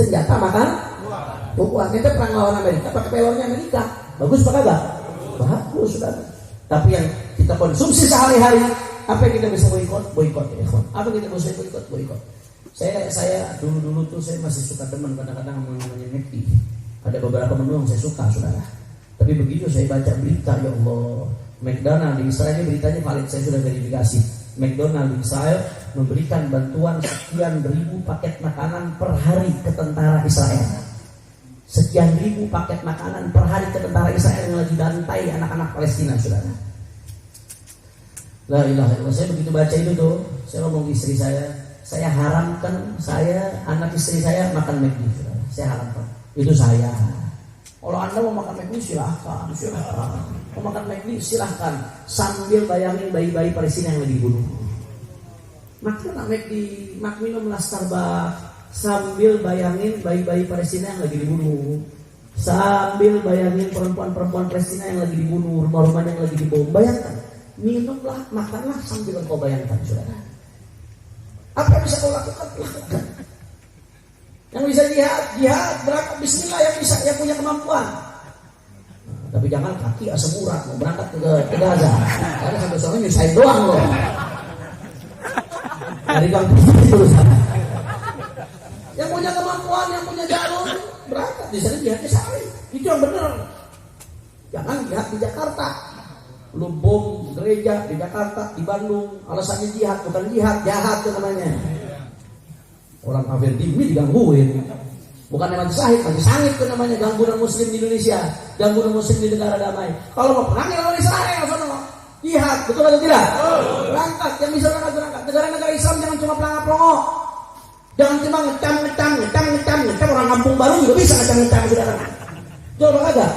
senjata makan uang. Kita perang lawan Amerika pakai pelornya Amerika. Bagus apa kagak? Bagus, saudara. Tapi yang kita konsumsi sehari-hari, apa yang kita bisa boikot ya, kawan. Apa yang kita bisa boikot. Saya dulu tuh saya masih suka demen kadang-kadang namanya McD. Ada beberapa menu yang saya suka, saudara. Tapi begitu saya baca berita, ya Allah, McDonald di Israel, ini beritanya valid, saya sudah verifikasi. McDonald di Israel memberikan bantuan sekian ribu paket makanan per hari ke tentara Israel. Sekian ribu paket makanan per hari ke tentara Israel yang lagi bantai anak-anak Palestina, saudara. La ilaha illallah. Saya begitu baca itu tuh, saya ngomong ke istri saya haramkan anak istri saya makan McD, saudara. Saya haramkan. Itu saya. Kalau Anda mau makan McD silahkan. Mau makan McD silahkan. Sambil bayangin bayi-bayi Palestina yang lagi dibunuh. Makan McD, minum Starbucks. Sambil bayangin bayi-bayi Palestina yang lagi dibunuh. Sambil bayangin perempuan-perempuan Palestina yang lagi dibunuh, rumah-rumah yang lagi dibom. Bayangkan, minumlah, makanlah sambil kau bayangkan, saudara. Apa yang bisa kau lakukan? Lakukan. Yang bisa jihad berangkat bismillah, yang punya kemampuan. Tapi jangan kaki asam urat mau berangkat ke Gaza. Karena sampai sore nyusahin doang loh. Dari kampung itu sana. Yang punya kemampuan, yang punya jalur berangkat di sana jihadnya sehari. Itu yang benar. Jangan jihad di Jakarta. Lu bom gereja di Jakarta, di Bandung, alasannya jihad, bukan jihad, jahat itu namanya. Orang kafir dimi digangguin. Bukan mati sangit itu namanya, gangguan muslim di Indonesia, gangguan muslim di negara damai. Kalau mau perang ya lawan Israel, sono. Jihad, betul atau tidak? Berangkat, yang bisa berangkat. Negara-negara Islam jangan cuma pelangap-pelongo. Jangan cuma ngecam. Orang kampung baru juga bisa ngecam, saudara. Coba kagak?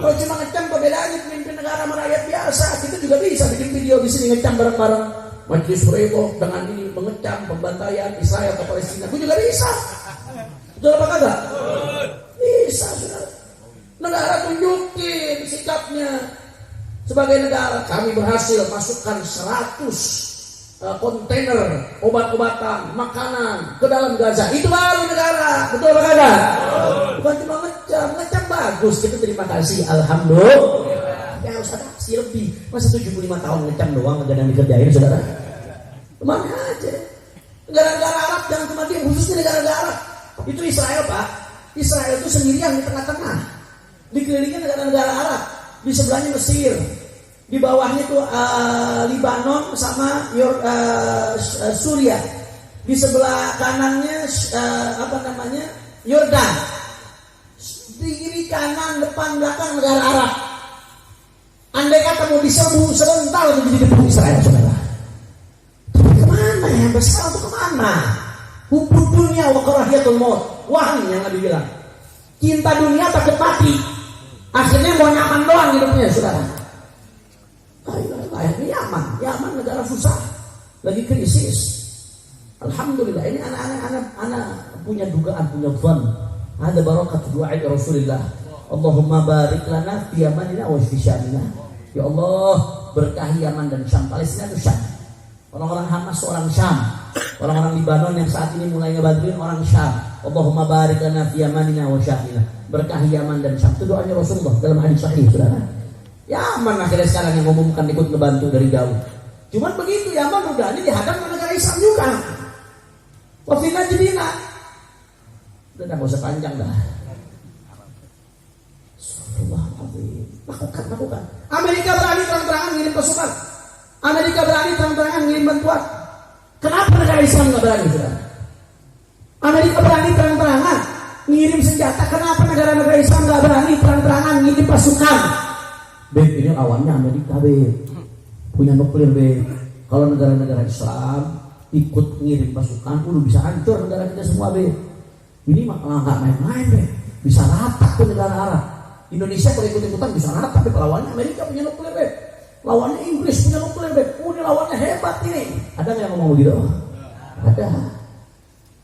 Kalau cuma ngecam, perbedaannya pemimpin negara sama rakyat biasa. Kita juga bisa bikin video di sini ngecam bareng-bareng. Majelis Prebo dengan ini mengecam pembantaian Israel ke Palestina. Gue juga bisa. Betul apa kagak? Bisa, saudara. Negara tunjukin sikapnya. Sebagai negara, kami berhasil masukkan 100 kontainer obat-obatan, makanan ke dalam Gaza. Itu baru negara. Betul apa kagak? Bukan cuma ngecam bagus. Kita terima kasih, alhamdulillah. Ya harus ada aksi lebih. Masa 75 tahun ngecam doang gak ada yang dikerjain, saudara? Kemana aja? Negara-negara Arab jangan cuma dia, khususnya negara-negara Arab. Itu Israel, Pak. Israel itu sendirian di tengah-tengah. Dikelilingi negara-negara Arab. Di sebelahnya Mesir. Di bawahnya itu Libanon sama Suriah. Di sebelah kanannya Yordan. Di kiri kanan depan belakang negara Arab. Andai kata mau diserbu sebentar untuk jadi debu Israel, saudara. Tapi kemana yang besar itu kemana? Hubbud dunia wa karahiyatul maut. Wahai yang Nabi bilang, cinta dunia takut mati. Akhirnya mau nyaman doang hidupnya, saudara. Ini Yaman negara susah, lagi krisis. Alhamdulillah, ini anak-anak punya dugaan, punya zon. Ada barakat doa Rasulullah. Allahumma barik lana fi Yamanina wa fi Syamina. Ya Allah, berkahi Yaman dan Syam. Palestina itu Syam. Orang-orang Hamas orang Syam. Orang-orang Libanon yang saat ini mulai ngebantuin orang Syam. Allahumma barik lana fi Yamanina wa Syamina. Berkahi Yaman dan Syam. Itu doanya Rasulullah dalam hadis sahih, saudara. Yaman akhirnya sekarang yang ngumumkan ikut ngebantu dari jauh. Cuman begitu Yaman udah ini dihadap ke negara Islam juga. Wa fi Najdina. Udah enggak usah panjang dah. Lakukan. Amerika berani terang-terangan ngirim pasukan. Amerika berani terang-terangan ngirim bantuan. Kenapa negara Islam nggak berani, saudara? Amerika berani terang-terangan ngirim senjata. Kenapa negara-negara Islam nggak berani terang-terangan ngirim pasukan? Beb, ini lawannya Amerika, Beb. Punya nuklir, Beb. Kalau negara-negara Islam ikut ngirim pasukan, udah bisa hancur negara kita semua, Beb. Ini malah nggak main-main, Beb. Bisa rata tuh negara Arab. Indonesia kalau ikut-ikutan bisa rata, tapi lawannya Amerika punya nuklir, Beb. Lawannya Inggris punya nuklir, Beb. Ini lawannya hebat ini. Ada nggak yang ngomong begitu? Ada.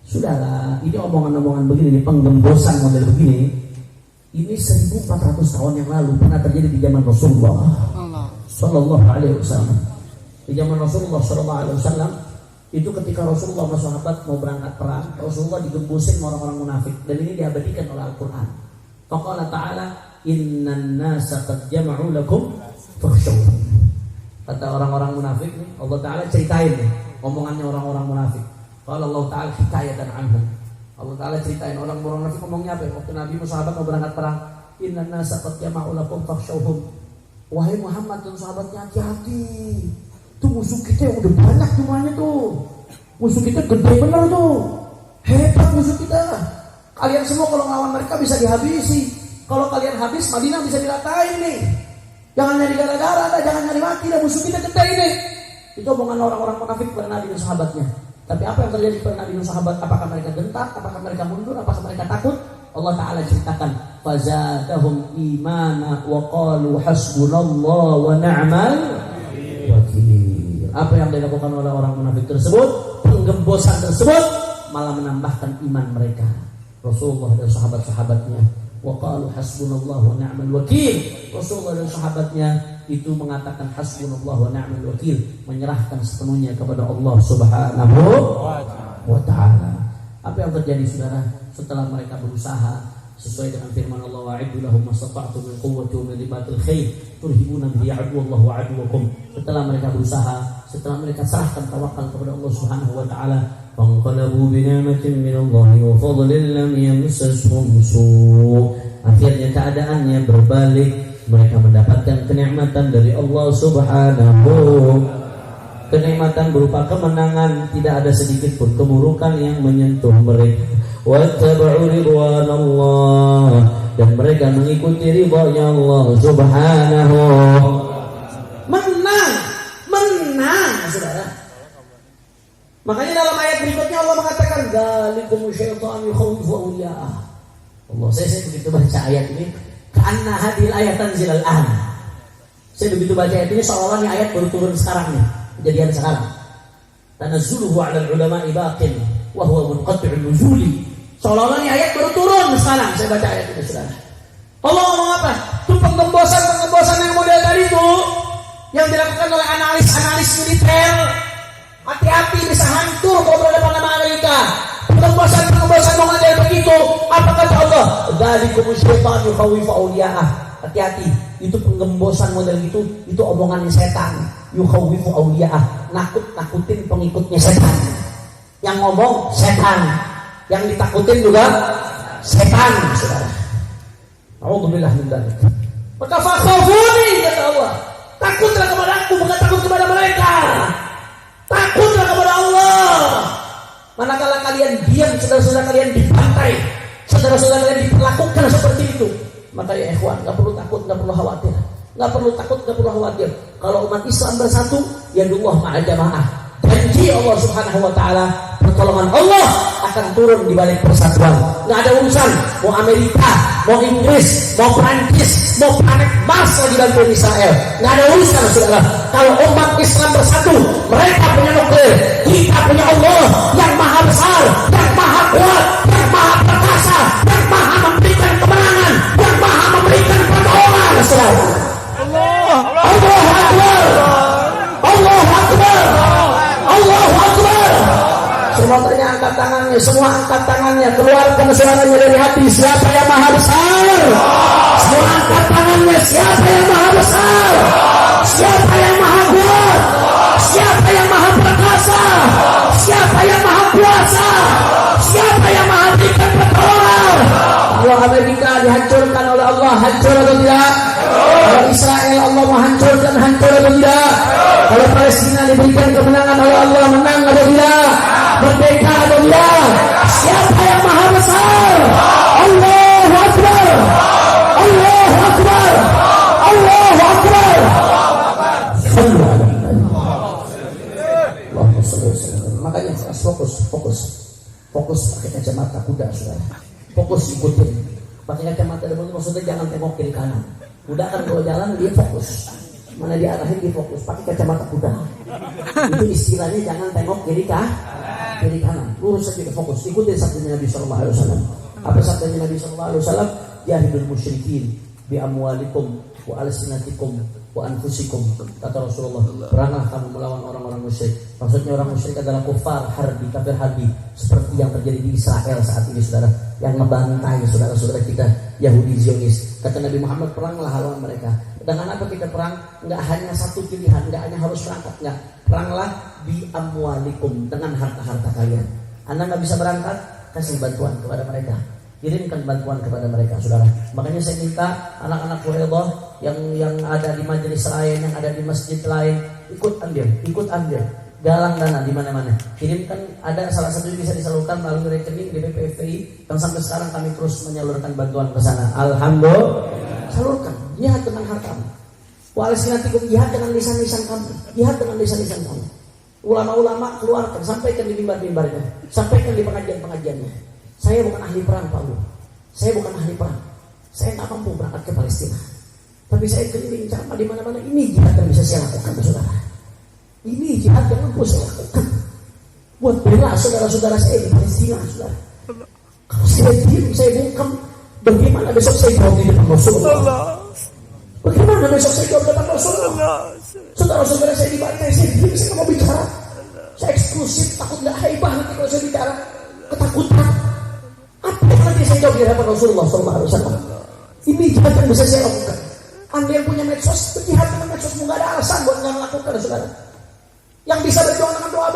Sudahlah, ini omongan-omongan begini, ini penggembosan model begini. Ini 1400 tahun yang lalu pernah terjadi di zaman Rasulullah Sallallahu Alaihi Wasallam. Di zaman Rasulullah Sallallahu Alaihi Wasallam Itu ketika Rasulullah sama sahabat mau berangkat perang, Rasulullah digembusin orang-orang munafik, dan ini diabadikan oleh Al-Quran. Faqala ta'ala innan nasa qad jama'u lakum fakhshawhum. Kata orang-orang munafik nih, Allah Ta'ala ceritain nih omongannya orang-orang munafik. Qala Allah Ta'ala hikayatan anhum. Allah Ta'ala ceritain orang-orang munafik ngomongnya apa? Waktu Nabi sahabat mau berangkat perang, innan nasa qad jama'u lakum fakhshawhum. Wahai Muhammad dan sahabatnya, hati-hati. Tuh musuh kita yang udah banyak jumlahnya tuh. Musuh kita gede bener tuh. Hebat musuh kita. Kalian semua kalau ngelawan mereka bisa dihabisi. Kalau kalian habis, Madinah bisa diratain nih. Jangan nyari gara-gara, jangan nyari mati, musuh kita gede ini. Itu omongan orang-orang munafik kepada Nabi dan sahabatnya. Tapi apa yang terjadi kepada Nabi dan sahabat? Apakah mereka gentar? Apakah mereka mundur? Apakah mereka takut? Allah Ta'ala ceritakan, fazadahum imana wa qalu hasbunallah wa ni'mal wakil. Apa yang dilakukan oleh orang munafik tersebut, penggembosan tersebut malah menambahkan iman mereka. Rasulullah dan sahabat-sahabatnya, wa qalu hasbunallah wa ni'mal wakil. Rasulullah dan sahabatnya itu mengatakan hasbunallah wa ni'mal wakil, menyerahkan sepenuhnya kepada Allah Subhanahu wa ta'ala. Apa yang terjadi saudara setelah mereka berusaha sesuai dengan firman Allah, wa'iddu lahum mastata'tum min quwwati wa min ribatil khair turhibuna bihi aduwallahu wa aduwakum. Setelah mereka berusaha, setelah mereka serahkan tawakal kepada Allah Subhanahu wa ta'ala, fanqalabu bi ni'matin min Allah wa fadlin lam yamsashum su'. Akhirnya keadaannya berbalik, mereka mendapatkan kenikmatan dari Allah Subhanahu. Kenikmatan berupa kemenangan, tidak ada sedikit pun keburukan yang menyentuh mereka. Wattaba'u ridwanallah, dan mereka mengikuti ridhanya Allah Subhanahu. Menang saudara. Makanya dalam ayat berikutnya Allah mengatakan dzalikum syaitanu yakhawwifu awliya'ah. Allah, saya begitu baca ayat ini, karena hadil ayat tanzil al-an. Saya begitu baca ayat ini seolah-olah ini ayat baru turun sekarang nih, kejadian sekarang. Tanazzuluhu 'ala al-ulama'i baqin wa huwa munqati'un nuzuli. Seolah-olah ini ayat baru turun sekarang. Saya baca ayat ini saudara. Allah ngomong apa? Itu penggembosan yang model tadi itu yang dilakukan oleh analis militer. Hati-hati bisa hancur kalau berhadapan sama Amerika. Penggembosan model begitu. Apa kata Allah? Dzalikum syaitanu yakhawwifu awliya'ah. Hati-hati, itu penggembosan model itu omongan setan. Yukhawwifu awliya'ah, nakut-nakutin pengikutnya setan. Yang ngomong setan, yang ditakutin juga setan, saudara. A'udzubillah min dzalik. Maka fakhafuni, kata Allah. Takutlah kepada aku, bukan takut kepada mereka. Takutlah kepada Allah. Manakala kalian diam, saudara-saudara kalian dibantai, saudara-saudara kalian diperlakukan seperti itu, maka ya ikhwan, gak perlu takut, gak perlu khawatir. Gak perlu takut, gak perlu khawatir. Kalau umat Islam bersatu, ya Allah ma'a jamaah. Janji Allah Subhanahu wa ta'ala, pertolongan Allah akan turun di balik persatuan. Gak ada urusan mau Amerika, mau Inggris, mau Prancis, mau planet Mars lagi bantuin Israel. Gak ada urusan saudara. Kalau umat Islam bersatu, mereka punya nuklir, kita punya Allah yang maha besar, yang maha kuat, yang maha perkasa, yang maha memberikan kemenangan, yang maha memberikan pertolongan saudara. Allahu Akbar, Allahu Akbar, Allahu Akbar. Semuanya angkat tangannya, semua angkat tangannya, keluarkan suaranya dari hati. Siapa yang maha besar? Semua angkat tangannya. Siapa yang maha besar? Siapa yang maha kuat? Siapa yang maha perkasa? Siapa yang maha kuasa? Siapa yang maha berikan pertolongan? Kalau Amerika dihancurkan oleh Allah, hancur atau tidak? Kalau Israel Allah menghancurkan, hancur atau tidak? Kalau Palestina diberikan kemenangan oleh Allah, menang atau tidak? Merdeka atau tidak? Siapa yang maha besar? Allahu Akbar, Allahu Akbar, Allahu Akbar. Makanya fokus pakai kacamata kuda saudara. Fokus ikutin. Pakai kacamata depan maksudnya jangan tengok kiri kanan. Kuda kan kalau jalan dia fokus. Mana diarahin dia fokus. Pakai kacamata kuda. Itu istilahnya jangan tengok kiri kanan. Lurus saja fokus. Ikutin sabdanya Nabi sallallahu alaihi wasallam. Apa sabdanya Nabi sallallahu alaihi wasallam? Jahidul musyrikin bi amwalikum wa alsinatikum wa anfusikum, kata Rasulullah, peranglah kamu melawan orang-orang musyrik. Maksudnya orang musyrik adalah kufar harbi, kafir harbi, seperti yang terjadi di Israel saat ini, saudara, yang ngebantai saudara-saudara kita Yahudi Zionis. Kata Nabi Muhammad, peranglah lawan mereka. Dengan apa kita perang? Enggak hanya satu pilihan, enggak hanya harus berangkat, enggak. Peranglah bi amwalikum, dengan harta-harta kalian. Anda enggak bisa berangkat, kasih bantuan kepada mereka, kirimkan bantuan kepada mereka, saudara. Makanya saya minta anak-anak Quraidah yang ada di majelis lain, yang ada di masjid lain, ikut ambil galang dana di mana-mana. Kirimkan, ada salah satu yang bisa disalurkan melalui rekening di BPFI, dan sampai sekarang kami terus menyalurkan bantuan ke sana. Alhamdulillah. Salurkan, jihad dengan hartamu. Wa'alasinatikum, jihad dengan lisan-lisan kamu, jihad dengan lisan-lisan kamu. Ulama-ulama keluarkan, sampaikan di mimbar-mimbarnya, sampaikan di pengajian-pengajiannya. Saya bukan ahli perang, Pak Bu. Saya bukan ahli perang. Saya nggak mampu berangkat ke Palestina. Tapi saya keliling ceramah di mana-mana. Ini jihad yang bisa saya lakukan, saudara. Ini jihad yang mampu saya lakukan. Buat bela saudara-saudara saya di Palestina, saudara. Kalau saya diam, saya bungkam, bagaimana besok saya jawab di depan Rasulullah? Bagaimana besok saya jawab di depan Rasulullah? Saudara-saudara saya dibantai, saya diam, saya nggak mau bicara. Saya eksklusif, takut nggak haibah nanti kalau saya bicara. Ketakutan. Apa yang nanti saya jawab di hadapan Rasulullah SAW? Ini jihad yang bisa saya lakukan. Anda yang punya medsos, berjihad dengan medsosmu, nggak ada alasan buat nggak melakukan, saudara. Yang bisa berjuang dengan doa,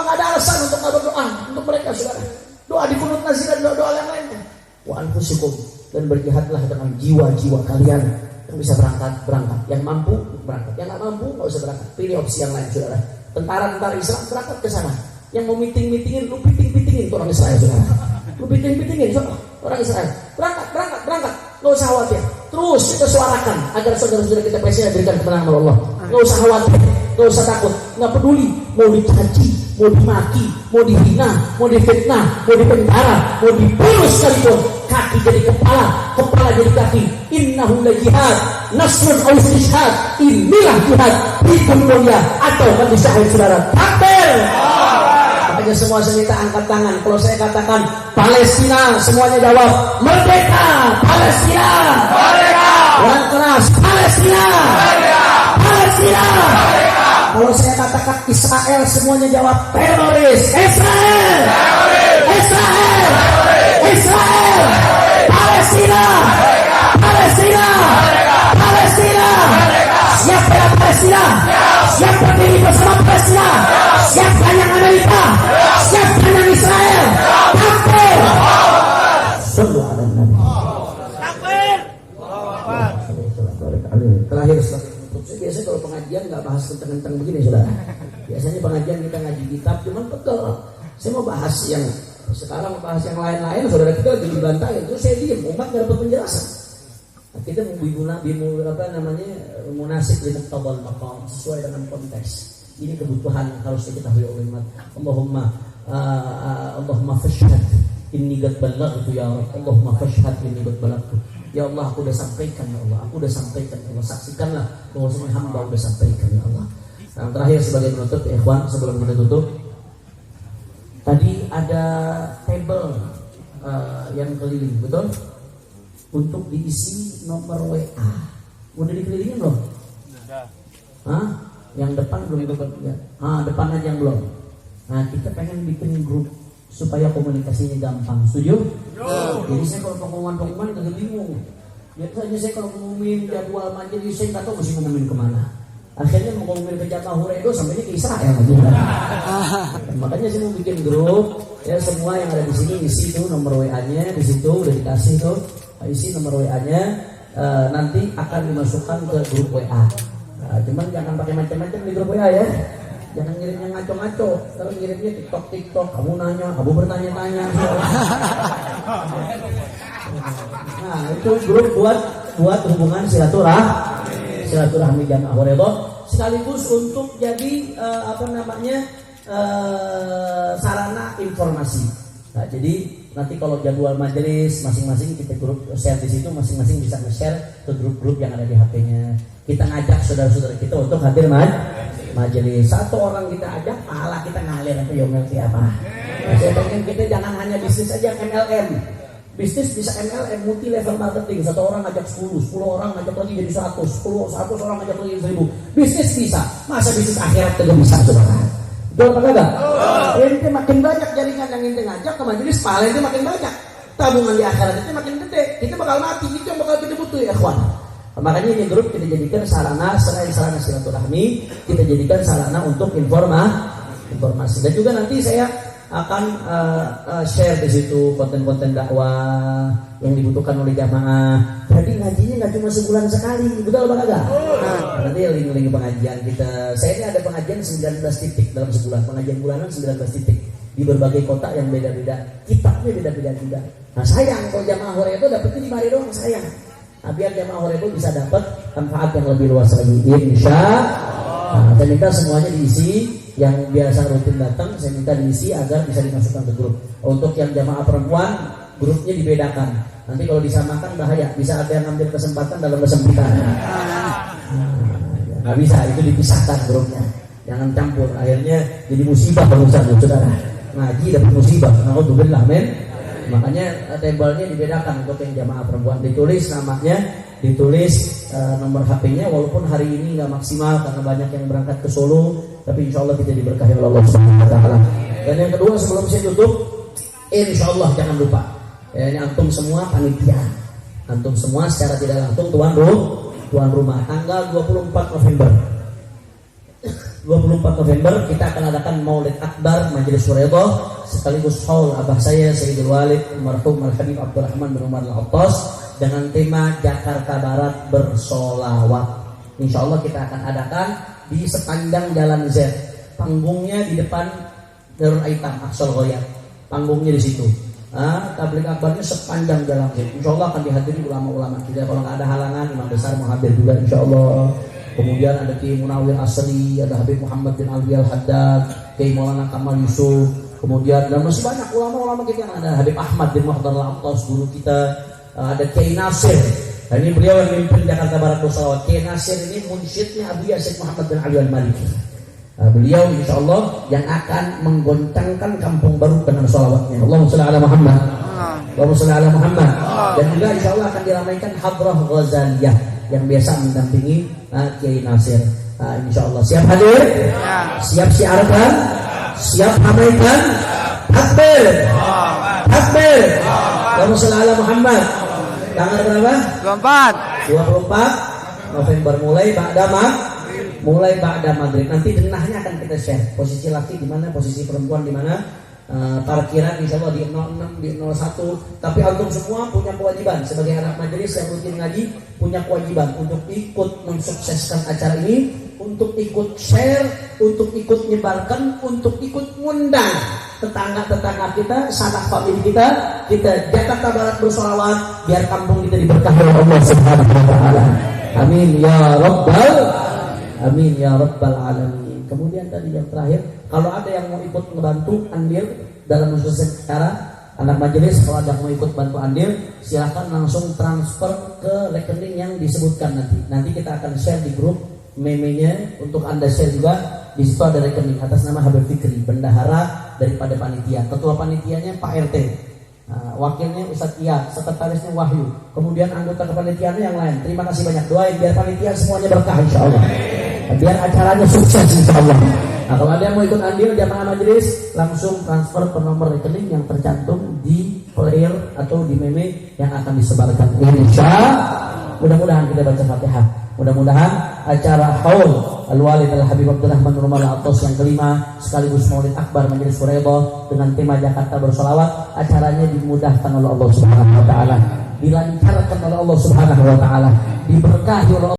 nggak ada alasan untuk nggak berdoa untuk mereka, saudara. Doa di kunut nazir dan doa yang lainnya. Wa anfusikum, dan berjihadlah dengan jiwa-jiwa kalian. Yang bisa berangkat. Yang mampu berangkat. Yang nggak mampu nggak usah berangkat. Pilih opsi yang lain, saudara. Tentara Islam berangkat ke sana. Yang mau meeting-meetingin, lu piting-pitingin orang Israel, saudara. Lu piting-pitingin orang Israel. Berangkat. Nggak usah khawatir. Terus kita suarakan agar saudara-saudara kita Palestina berikan kemenangan oleh Allah. Nggak usah khawatir, nggak usah takut, nggak peduli mau dicaci, mau dimaki, mau dihina, mau difitnah, mau dipenjara, mau dibunuh sekalipun. Kaki jadi kepala jadi kaki. Innahu la jihad, nasrun aw istishhad. Inilah jihad, hidup mulia atau mati syahid, saudara. Takbir. Makanya semua saya minta angkat tangan. Kalau saya katakan Palestina, semuanya jawab merdeka. Palestina merdeka. Yang keras, Palestina merdeka. Palestina merdeka. Kalau saya katakan Israel, semuanya jawab teroris. Israel teroris. Israel teroris. Israel teroris. Palestina merdeka. Palestina merdeka. Palestina merdeka. Siap bela Palestina. Siap berdiri bersama Palestina. Siap tanyang Amerika. Siap tanyang Israel. Takbir. Sallu ala Nabi. Takbir. Terakhir biasanya kalau pengajian nggak bahas tentang begini, saudara. Biasanya pengajian kita ngaji kitab cuman pegel. Saya mau bahas yang sekarang, bahas yang lain-lain. Saudara kita lagi dibantai, terus saya diam, umat nggak dapat penjelasan. Nah, kita munasib li muqtabal maqam, sesuai dengan konteks. Ini kebutuhan yang harus diketahui oleh umat. Allahumma fashhad inni qad ballaghtu ya Rabb. Allahumma fashhad inni qad ballaghtu. Ya Allah, aku udah sampaikan, ya Allah. Aku udah sampaikan, ya Allah. Saksikanlah bahwa semua hamba udah sampaikan, ya Allah. Yang terakhir sebagai penutup, ya ikhwan, sebelum kita tutup, tadi ada table yang keliling, betul? Untuk diisi nomor WA. Udah dikelilingin belum? Sudah. Hah? Yang depan belum dapat ya. Depan aja yang belum. Nah, kita pengen bikin grup supaya komunikasinya gampang. Setuju? Jadi saya kalau pengumuman agak bingung. Biasanya saya kalau ngumumin jadwal majelis, saya nggak tahu mesti ngumumin kemana. Akhirnya mau ngumumin ke Jamaah Huredo sampainya ke Israel aja. Makanya saya mau bikin grup. Ya, semua yang ada di sini isi tuh nomor WA-nya, di situ udah dikasih tuh. Isi nomor WA-nya, nanti akan dimasukkan ke grup WA. Cuman jangan pakai macam-macam di grup WA ya. Jangan ngirimnya ngaco-ngaco. Kalau ngirimnya TikTok, kamu nanya, kamu bertanya-tanya. Nah, itu grup buat hubungan silaturahmi Jamaah Huredo, sekaligus untuk jadi sarana informasi. Nah, jadi nanti kalau jadwal majelis masing-masing kita grup share di situ, masing-masing bisa nge-share ke grup-grup yang ada di HP-nya. Kita ngajak saudara-saudara kita untuk hadir majelis. Satu orang kita ajak, pahala kita ngalir apa. Saya pengen kita jangan hanya bisnis aja MLM. Bisnis bisa MLM, multi level marketing. Satu orang ngajak 10 orang ngajak lagi jadi 100 orang ngajak lagi 1000. Bisnis bisa. Masa bisnis akhirat tidak bisa, saudara? Betul apa enggak? Ini makin banyak jaringan yang ente ngajak ke majelis, pahala itu makin banyak. Tabungan di akhirat itu makin gede. Kita bakal mati, itu yang bakal kita butuh ya ikhwan. Makanya ini grup kita jadikan sarana, selain sarana silaturahmi, kita jadikan sarana untuk informasi. Dan juga nanti saya akan share di situ konten-konten dakwah yang dibutuhkan oleh jamaah. Jadi ngajinya nggak cuma sebulan sekali, betul apa enggak? Nanti link-link pengajian kita. Saya ini ada pengajian 19 titik dalam sebulan, pengajian bulanan 19 titik di berbagai kota yang beda-beda. Kitabnya beda-beda juga. Nah sayang kalau jamaah hore itu dapetnya 5 hari doang, sayang. Nah, biar jamaah hore itu bisa dapat manfaat yang lebih luas lagi, insya Allah. Dan minta semuanya diisi. Yang biasa rutin datang, saya minta diisi agar bisa dimasukkan ke grup. Untuk yang jamaah perempuan, grupnya dibedakan. Nanti kalau disamakan bahaya, bisa ada yang ngambil kesempatan dalam kesempitan. Nggak bisa, itu dipisahkan grupnya. Jangan campur, akhirnya jadi musibah urusan saudara. Ngaji dapat musibah, naudzubillah, amin. Makanya tabelnya dibedakan untuk yang jamaah perempuan. Ditulis namanya, ditulis nomor HP-nya, walaupun hari ini nggak maksimal karena banyak yang berangkat ke Solo, tapi insya Allah kita diberkahi oleh Allah Subhanahu Wa Taala. Dan yang kedua sebelum saya tutup, insya Allah jangan lupa, ini antum semua panitia, antum semua secara tidak langsung tuan rumah tanggal 24 November. 24 November kita akan adakan Maulid Akbar Majelis Suredoh sekaligus haul abah saya Sayyidul Walid Marhum Al-Habib Abdurrahman bin Umar Al-Attas dengan tema Jakarta Barat bersolawat. Insya Allah kita akan adakan di sepanjang Jalan Z. Panggungnya di depan Darul Aitam Aqsal Ghoyat. Panggungnya di situ. Tabligh akbarnya sepanjang Jalan Z. Insya Allah akan dihadiri ulama-ulama kita. Kalau nggak ada halangan, imam besar mau hadir juga insya Allah. Kemudian ada Kiai Munawir Asri, ada Habib Muhammad bin Alwi Al-Haddad, Kiai Maulana Kamal Yusuf. Kemudian dan masih banyak ulama-ulama kita yang ada Habib Ahmad bin Muhdar Al-Attas guru kita. Ada Kiai Nasir. Nah, ini beliau yang memimpin Jakarta Barat bersolawat. Kiai Nasir ini munsyidnya Abu Yasin Muhammad bin Ali Al-Maliki. Beliau insya Allah yang akan menggoncangkan Kampung Baru dengan solawatnya. Allahumma sholli ala Muhammad. Allahumma sholli ala Muhammad. Dan juga insya Allah akan diramaikan Hadrah Ghazaliyah yang biasa mendampingi Kiai Nasir. Insya Allah siap hadir? Siap siarkan? Siap ramaikan? Takbir! Takbir! Allahumma sholli ala Muhammad. Tanggal berapa? 24 November mulai ba'da maghrib. Nanti denahnya akan kita share. Posisi laki di mana, posisi perempuan di mana. Parkiran insya Allah di 06, di 01. Tapi antum semua punya kewajiban sebagai anak majelis yang rutin ngaji, punya kewajiban untuk ikut mensukseskan acara ini, untuk ikut share, untuk ikut nyebarkan, untuk ikut ngundang tetangga-tetangga kita, sanak famili kita Jakarta Barat bersolawat biar kampung kita diberkahi oleh Allah Subhanahu Wa Taala. Amin ya rabbal alamin. Kemudian tadi yang terakhir, kalau ada yang mau ikut membantu andil dalam mensukseskan acara anak majelis, kalau ada yang mau ikut bantu andil, silakan langsung transfer ke rekening yang disebutkan nanti. Nanti kita akan share di grup meme-nya untuk Anda share juga. Di situ ada rekening atas nama Habib Fikri, bendahara daripada panitia. Ketua panitianya Pak RT, wakilnya Ustadz Iya, sekretarisnya Wahyu, kemudian anggota kepanitiaannya yang lain. Terima kasih banyak, doain biar panitia semuanya berkah insya Allah, biar acaranya sukses insya Allah. Nah, kalau ada yang mau ikut andil jamaah majelis, langsung transfer ke nomor rekening yang tercantum di player atau di meme yang akan disebarkan. Insya Allah. Mudah-mudahan kita baca Fatihah. Mudah-mudahan acara haul Al-Walid Al-Habib Abdurrahman bin Umar Al-Attas yang kelima sekaligus Maulid Akbar Majelis Suredoh dengan tema Jakarta bersolawat, acaranya dimudahkan oleh Allah Subhanahu Wa Taala, dilancarkan oleh Allah Subhanahu Wa Taala, diberkahi oleh Allah.